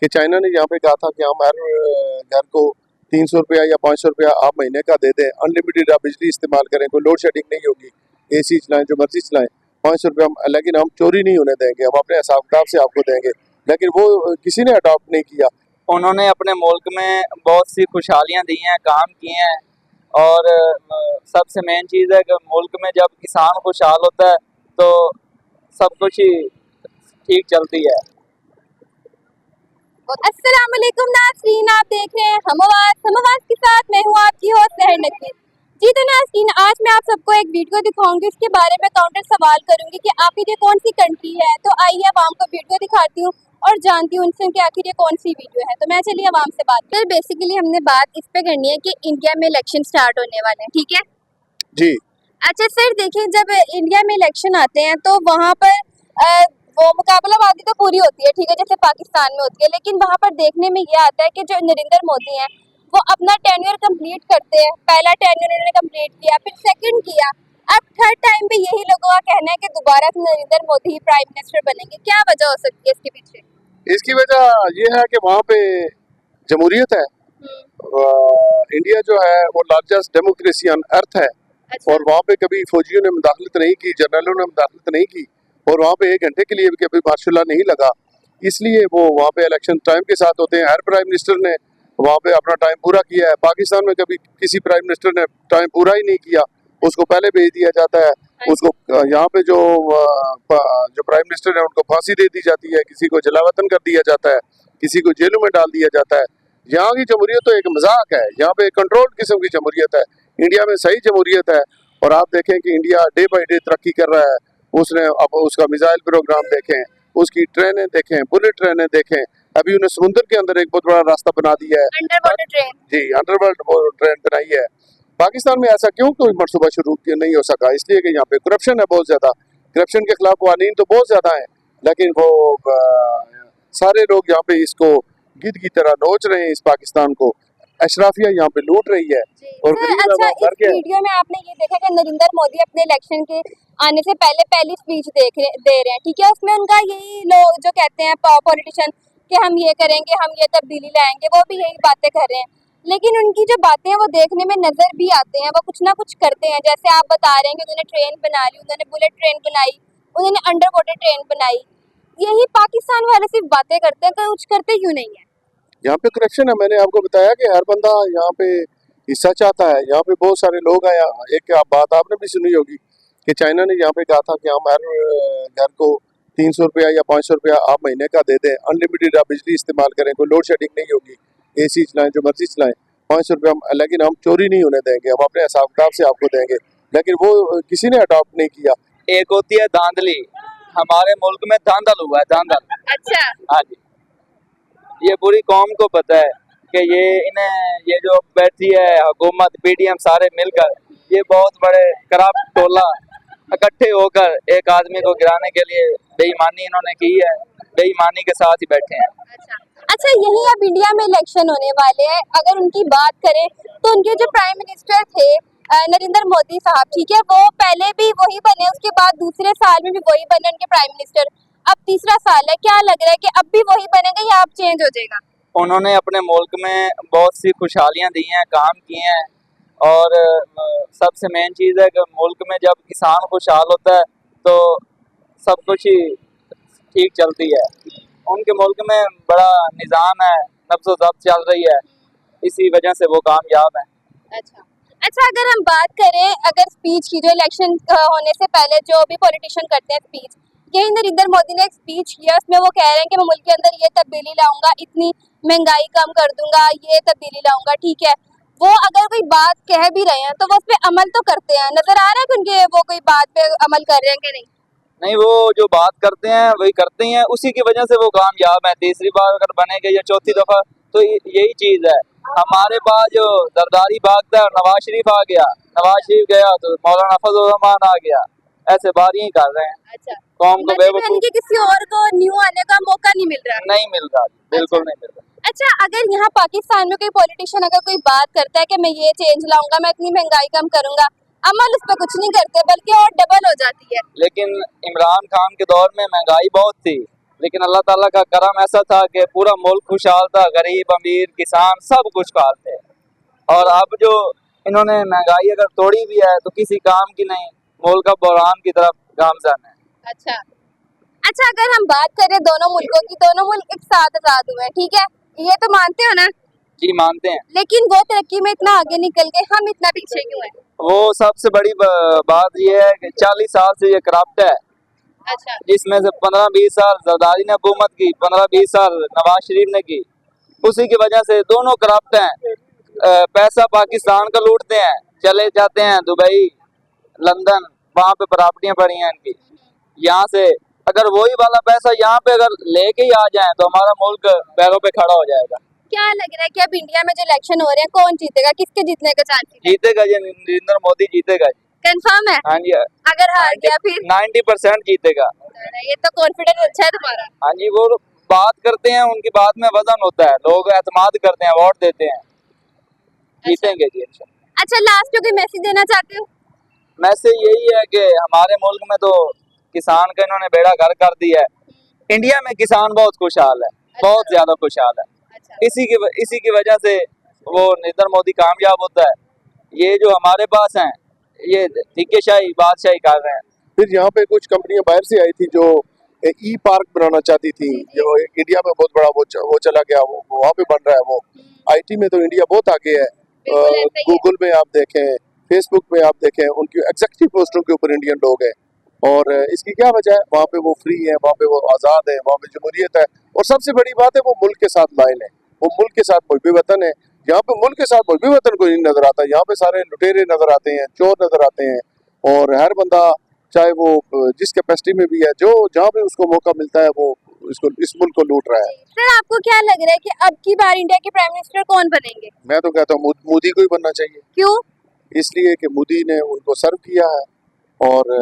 कि चाइना ने यहाँ पे कहा था कि हम हर घर को 300 रुपया या 500 रुपया आप महीने का दे दें, अनलिमिटेड आप बिजली इस्तेमाल करें, कोई लोड शेडिंग नहीं होगी, एसी चलाएं जो मर्जी चलाएं, 500 रुपया हम, लेकिन हम चोरी नहीं होने देंगे, हम अपने हिसाब किताब से आपको देंगे। लेकिन वो किसी ने अडॉप्ट नहीं किया। उन्होंने अपने मुल्क में बहुत सी खुशहालियाँ दी हैं, काम किए हैं, और सबसे मेन चीज़ है कि मुल्क में जब किसान खुशहाल होता है तो सब कुछ ही ठीक चलती है। अस्सलाम वालेकुम नाज़रीन, आप देख रहे हैं हम आवाज़ के साथ मैं हूँ आपकी होस्ट सहर नकीर। जी तो नाज़रीन, आज मैं आप सबको एक वीडियो दिखाऊंगी, उसके बारे में काउंटर सवाल करूंगी कि आखिर ये कौन सी कंट्री है। तो आइए अब आपको वीडियो दिखाती हूँ और जानती हूँ उनसे कि आखिर ये कौन सी वीडियो है। तो मैं चलिए आवाम से बात कर। बेसिकली हमने बात इस पे करनी है कि इंडिया में इलेक्शन स्टार्ट होने वाले हैं, ठीक है जी। अच्छा सर, देखिए जब इंडिया में इलेक्शन आते हैं तो वहाँ पर वो मुकाबलाबाजी तो पूरी होती है, ठीक है, जैसे पाकिस्तान में होती है, लेकिन वहाँ पर देखने में ये आता है कि जो नरेंद्र मोदी हैं वो अपना टेन्योर कंप्लीट करते हैं। पहला टेन्योर उन्होंने कंप्लीट किया, फिर सेकंड किया, अब थर्ड टाइम पे यही लोगों का कहना है कि दोबारा से नरेंद्र मोदी ही प्राइम मिनिस्टर बनेंगे। क्या वजह हो सकती है इसके पीछे? इसकी वजह ये है कि वहाँ पे जमहूरियत है। इंडिया जो है वो लार्जेस्ट डेमोक्रेसी ऑन अर्थ है। अच्छा। और वहाँ पे कभी फौजियों ने मुदाखलत नहीं की, जनरलों ने मुदाखलत नहीं की, और वहाँ पे 1 घंटे के लिए भी कभी मार्शल नहीं लगा। इसलिए वो वहाँ पे इलेक्शन टाइम के साथ होते हैं। हर प्राइम मिनिस्टर ने वहाँ पे अपना टाइम पूरा किया है। पाकिस्तान में कभी किसी प्राइम मिनिस्टर ने टाइम पूरा ही नहीं किया, उसको पहले भेज दिया जाता है। उसको यहाँ पे जो प्राइम मिनिस्टर है उनको फांसी दे दी जाती है, किसी को जलावतन कर दिया जाता है, किसी को जेलों में डाल दिया जाता है। यहाँ की जमहूरियत तो एक मजाक है, यहाँ पे कंट्रोल्ड किस्म की जमहूरियत है। इंडिया में सही जमहूरियत है। और आप देखें कि इंडिया डे बाई डे तरक्की कर रहा है। उसने अब उसका मिसाइल प्रोग्राम देखें, उसकी ट्रेनें देखें, बुलेट ट्रेनें देखें, अभी उन्हें समुद्र के अंदर एक बहुत बड़ा रास्ता बना दिया है, अंडर वाटर ट्रेन। जी, अंडरवर्ल्ड ट्रेन बनाई है। पाकिस्तान में ऐसा क्यों कोई मनसूबा शुरू नहीं हो सका? इसलिए कि यहाँ पे करप्शन है बहुत ज्यादा। करप्शन के खिलाफ कानून तो बहुत ज्यादा है, लेकिन वो सारे लोग यहाँ पे इसको गिद्ध की तरह नोच रहे हैं। इस पाकिस्तान को अशराफिया यहाँ पे लूट रही है। और अच्छा, इस वीडियो में आपने ये देखा कि नरेंद्र मोदी अपने इलेक्शन के आने से पहले पहली स्पीच दे रहे हैं, ठीक है, उसमें उनका यही लोग जो कहते हैं पॉलिटिशियन कि हम ये करेंगे, हम ये तब्दीली लाएंगे, वो भी यही बातें कर रहे हैं। लेकिन उनकी जो बातें हैं वो देखने में नजर भी आते हैं, वो कुछ ना कुछ करते हैं। जैसे आप बता रहे हैं कि उन्होंने ट्रेन बना ली, उन्होंने बुलेट ट्रेन बनाई, उन्होंने अंडर वाटर ट्रेन बनाई। यही पाकिस्तान वाले सिर्फ बातें करते हैं, तो कुछ करते क्यों नहीं है? यहाँ पे करप्शन है। मैंने आपको बताया कि हर बंदा यहाँ पे हिस्सा चाहता है। यहाँ पे बहुत सारे लोग हैं। एक बात आपने भी सुनी होगी कि चाइना ने यहाँ पे कहा था कि हम हर घर को 300 रुपया या 500 रुपया आप महीने का दे दें, अनलिमिटेड आप बिजली इस्तेमाल करें, कोई लोड शेडिंग नहीं होगी, एसी चलाएं जो मर्जी चलाएं, 500 रुपया हम, लेकिन हम चोरी नहीं होने देंगे, हम अपने हिसाब किताब से आपको देंगे। लेकिन वो किसी ने अडॉप्ट नहीं किया। एक होती है धांधली, हमारे मुल्क में धांधल हुआ है, धांधल। अच्छा। हाँ जी, ये पूरी कौम को पता है कि ये जो बैठी है हुकूमत, पीडीएम, सारे मिलकर ये बहुत बड़े करप्ट टोला इकट्ठे होकर एक आदमी को गिराने के लिए बेईमानी इन्होंने की है, बेईमानी के साथ ही बैठे हैं। अच्छा, यही अब इंडिया में इलेक्शन होने वाले हैं। अगर उनकी बात करें तो उनके जो प्राइम मिनिस्टर थे नरेंद्र मोदी साहब, ठीक है, वो पहले भी वही बने, उसके बाद दूसरे साल में भी वही बने उनके प्राइम मिनिस्टर, अब तीसरा साल है। क्या लग रहा है कि अब भी वही बनेगा या अब चेंज हो जाएगा? उन्होंने अपने मुल्क में बहुत सी खुशहालियाँ दी हैं, काम किए हैं, और सबसे मेन चीज़ है कि मुल्क में जब किसान खुशहाल होता है तो सब कुछ ही ठीक चलती है। उनके मुल्क में बड़ा निज़ाम है, नब्ज़ो ज़ब्त चल रही है, इसी वजह से वो कामयाब हैं। अच्छा, अगर हम बात करें अगर स्पीच की, जो इलेक्शन होने से पहले जो भी पॉलिटिशियन करते हैं स्पीच, यही नरेंद्र मोदी ने एक स्पीच किया, उसमें वो कह रहे हैं कि मैं मुल्क के अंदर ये तब्दीली लाऊंगा, इतनी महंगाई कम कर दूंगा, ये तब्दीली लाऊंगा, ठीक है। वो अगर कोई बात कह भी रहे हैं तो वो उस पर अमल तो करते हैं। नजर आ रहा है कि उनके वो कोई बात पे अमल कर रहे हैं कि नहीं? नहीं, वो जो बात करते हैं वही करते हैं, उसी की वजह से वो कामयाब हैं। तीसरी बार अगर बनेंगे या चौथी दफा तो यही चीज है। हमारे पास जो जरदारी भागता है, नवाज शरीफ आ गया, नवाज शरीफ गया तो मौलाना फजल रहमान आ गया, ऐसे बार यही कर रहे हैं। अच्छा, कौम को यानी कि किसी और को न्यू आने का मौका नहीं मिल रहा? नहीं मिल रहा, बिल्कुल नहीं मिल रहा। अच्छा, अगर यहाँ पाकिस्तान में कोई पॉलिटिशियन अगर कोई बात करता है कि मैं ये चेंज लाऊंगा, मैं इतनी महंगाई कम करूंगा, अमल उस पर कुछ नहीं करते बल्कि और डबल हो जाती है। लेकिन इमरान खान के दौर में महंगाई बहुत थी, लेकिन अल्लाह ताला का करम ऐसा था कि पूरा मुल्क खुशहाल था, गरीब अमीर किसान सब खुशहाल थे। और अब जो इन्होंने महंगाई अगर तोड़ी भी है तो किसी काम की नहीं, मुल्क का बहरान की तरफ गामजन है। अच्छा अच्छा, अगर हम बात करें दोनों मुल्कों की, दोनों मुल्क एक साथ आजाद हुए हैं, ठीक है, ये तो मानते हो ना? जी मानते हैं। लेकिन वो तरक्की में इतना आगे निकल गए, हम इतना पीछे क्यों हैं? वो सबसे बड़ी बात ये है कि 40 साल से ये करप्ट है, अच्छा जिसमें से 15-20 साल जरदारी ने हुकूमत की, 15-20 साल नवाज शरीफ ने की। उसी की वजह से दोनों करप्ट हैं। पैसा पाकिस्तान का लूटते हैं, चले जाते हैं दुबई, लंदन, वहां पे प्रॉपर्टियां पड़ी हैं इनकी। यहाँ से अगर वही वाला पैसा यहाँ पे अगर लेके ही आ जाए तो हमारा मुल्क पैरों पे खड़ा हो जाएगा। क्या लग रहा है कि अब इंडिया में जो इलेक्शन हो रहे हैं कौन जीतेगा, किसके जीतने का चांस है? जीतेगा जी, नरेंद्र मोदी जीतेगा जी। कंफर्म है? हाँ जी, अगर हार गया फिर? 90% जीतेगा। ये तो कॉन्फिडेंस अच्छा है तुम्हारा। हाँ जी, वो बात करते हैं, उनकी बात में वजन होता है, लोग एतमाद करते हैं, वोट देते हैं, जीतेंगे जी इंशाल्लाह। अच्छा, लास्ट में कोई मैसेज देना चाहते हो? मैसेज यही है कि हमारे मुल्क में तो किसान का इन्होंने बेड़ा गर्क कर दिया है। इंडिया में किसान बहुत खुशहाल है, बहुत ज्यादा खुशहाल है। अच्छा इसी की वजह से वो नरेंद्र मोदी कामयाब होता है। ये जो हमारे पास हैं, ये धीकेशाही बादशाही कर रहे हैं। फिर यहाँ पे कुछ कंपनियां बाहर से आई थी जो ई पार्क बनाना चाहती थी, जो इंडिया में बहुत बड़ा वो चला गया, वो वहाँ पे बन रहा है। वो आईटी में तो इंडिया बहुत आगे है। बिल्कुल ऐसा ही है। गूगल में आप देखें, फेसबुक पे आप देखें, उनकी एग्जीक्यूटिव पोस्टों के ऊपर इंडियन लोग हैं। और इसकी क्या वजह है? वहाँ पे वो फ्री है, वहाँ पे वो आज़ाद है, वहाँ पे जमहूरियत है। और सबसे बड़ी बात है वो मुल्क के साथ लाइन है, वो मुल्क के साथ मुल्क वतन है। यहाँ पे मुल्क के साथ मुल्क वतन कोई नहीं नजर आता। यहाँ पे सारे लुटेरे नजर आते हैं, चोर नजर आते हैं। और हर बंदा चाहे वो जिस कैपेसिटी में भी है, जो जहाँ पे उसको मौका मिलता है वो इस मुल्क को लूट रहा है। सर, आपको क्या लग रहा है कि अब की बार इंडिया के प्राइम मिनिस्टर कौन बनेंगे? मैं तो कहता हूँ मोदी को ही बनना चाहिए। क्यों? इसलिए कि मोदी ने उनको सर्व किया है और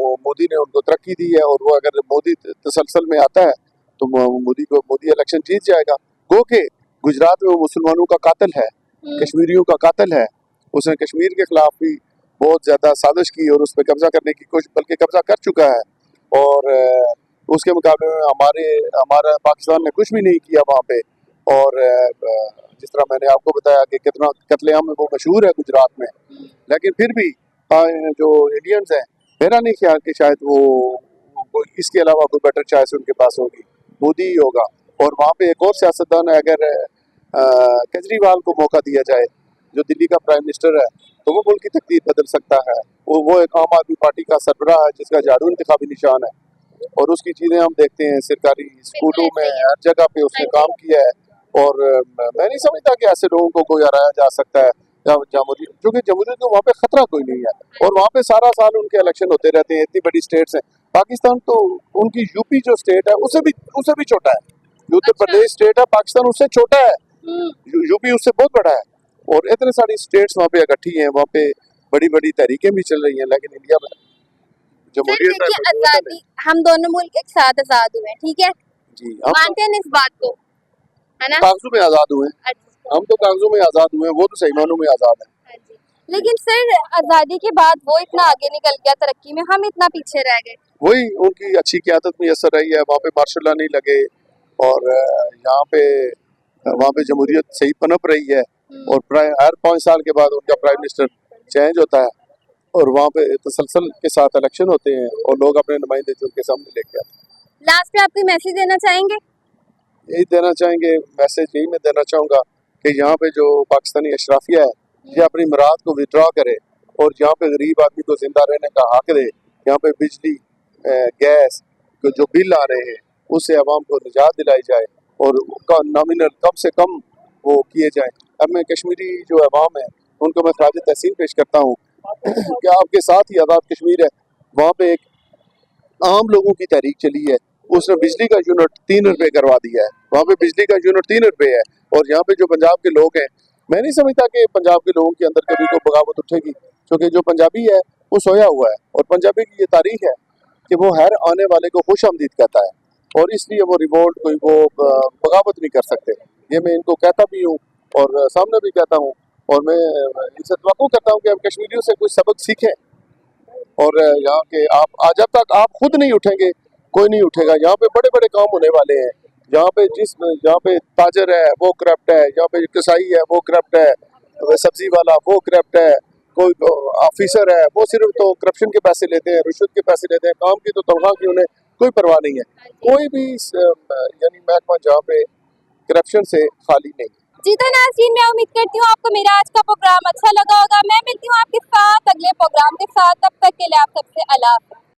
मोदी ने उनको तरक्की दी है। और वो अगर मोदी तसलसल में आता है तो मोदी इलेक्शन जीत जाएगा। गो के गुजरात में वो मुसलमानों का कातिल है, कश्मीरियों का कातिल है। उसने कश्मीर के खिलाफ भी बहुत ज्यादा साजिश की और उस पर कब्जा करने की कोशिश, बल्कि कब्जा कर चुका है। और उसके मुकाबले में हमारा पाकिस्तान ने कुछ भी नहीं किया वहाँ पे। और जिस तरह मैंने आपको बताया कि कितना कत्लेआम में वो मशहूर है गुजरात में, लेकिन फिर भी जो इंडियंस हैं, मेरा नहीं ख्याल कि शायद वो इसके अलावा कोई बेटर चॉइस उनके पास होगी, मोदी ही होगा। और वहाँ पे एक और सियासतदान है, अगर केजरीवाल को मौका दिया जाए, जो दिल्ली का प्राइम मिनिस्टर है, तो वो मुल्क की तकदीर बदल सकता है। वो एक आम आदमी पार्टी का सरबराह है जिसका झाड़ू इंतखाबी निशान है। और उसकी चीज़ें हम देखते हैं, सरकारी स्कूलों में हर जगह पे उसने काम किया है। और मैं नहीं समझता कि ऐसे लोगों को कोई हराया जा सकता है क्योंकि जमहूरियत को वहाँ पे खतरा कोई नहीं है। और वहाँ पे सारा साल उनके इलेक्शन होते रहते हैं, इतनी बड़ी स्टेट्स हैं। पाकिस्तान तो उनकी यूपी जो स्टेट है उससे भी छोटा है। जो उत्तर प्रदेश स्टेट है पाकिस्तान उससे छोटा है, यूपी उससे बहुत बड़ा है। और इतने सारी स्टेट्स वहाँ पे इकट्ठी हैं, वहाँ पे बड़ी बड़ी तहरीकें भी चल रही हैं। लेकिन इंडिया में सर देखिए, आजादी, हम दोनों मुल्क एक साथ आजाद हुए हैं, ठीक है, जी, मानते हैं इस बात को, है ना? कागजों में आजाद हुए हैं, अच्छा, हम तो कागजों में आजाद हुए हैं, वो तो सही मानों में आजाद है। हाँ जी। लेकिन सर, आजादी के बाद वो इतना आगे निकल गया तरक्की में, हम इतना पीछे रह गए। वही उनकी अच्छी क़यादत में असर रही है। वहाँ पे मार्शल लॉ नहीं लगे और वहाँ पे जमहूरियत सही पनप रही है। और हर 5 साल के बाद उनका प्राइम मिनिस्टर चेंज होता है और वहाँ पे तसलसल के साथ इलेक्शन होते हैं और लोग अपने नुमाइंदे जो उनके सामने लेके आते हैं। लास्ट पे आप कोई मैसेज देना चाहेंगे? यही देना चाहेंगे, मैसेज यही मैं देना चाहूँगा कि यहाँ पे जो पाकिस्तानी अशराफिया है ये अपनी मुराद को विड्रॉ करे और यहाँ पे गरीब आदमी को जिंदा रहने का हक दे। यहाँ पे बिजली गैस को जो बिल आ रहे हैं उससे आवाम को निजात दिलाई जाए और उसका नॉमिनल कम से कम वो किए जाए। अब मैं कश्मीरी जो अवाम है उनको मैं ख़राज तहसीन पेश करता हूँ कि आपके साथ ही आज़ाद कश्मीर है, वहाँ पे एक आम लोगों की तहरीक चली है, उसने बिजली का यूनिट 3 रुपए करवा दिया है। वहाँ पे बिजली का यूनिट 3 रुपए है। और यहाँ पे जो पंजाब के लोग हैं, मैं नहीं समझता कि पंजाब के लोगों के अंदर कभी कोई बगावत उठेगी, क्योंकि जो पंजाबी है वो सोया हुआ है। और पंजाबी की ये तारीख है कि वो हर आने वाले को खुश आमदीद कहता है और इसलिए वो रिवोल्ट कोई वो बगावत नहीं कर सकते। ये मैं इनको कहता भी हूँ और सामने भी कहता हूँ। और मैं इनसे तवक्कुह करता हूँ कि हम कश्मीरियों से कुछ सबक सीखें और यहाँ के आप जब तक आप खुद नहीं उठेंगे कोई नहीं उठेगा। यहाँ पे बड़े बड़े काम होने वाले हैं। यहाँ पे ताजर है वो करप्ट है, यहाँ पे कसाई है वो करप्ट है, सब्जी वाला वो करप्ट है, कोई ऑफिसर है वो सिर्फ तो करप्शन के पैसे लेते हैं, रिश्वत के पैसे लेते हैं, काम की तो तनख्वाह की उन्हें कोई परवाह नहीं है। कोई भी यानी महकमा जहाँ पे करप्शन से खाली नहीं। जी तो नाज़रीन, मैं उम्मीद करती हूँ आपको मेरा आज का प्रोग्राम अच्छा लगा होगा। मैं मिलती हूँ आपके साथ अगले प्रोग्राम के साथ, तब तक के लिए आप सबसे अल्लाह हाफ़िज़।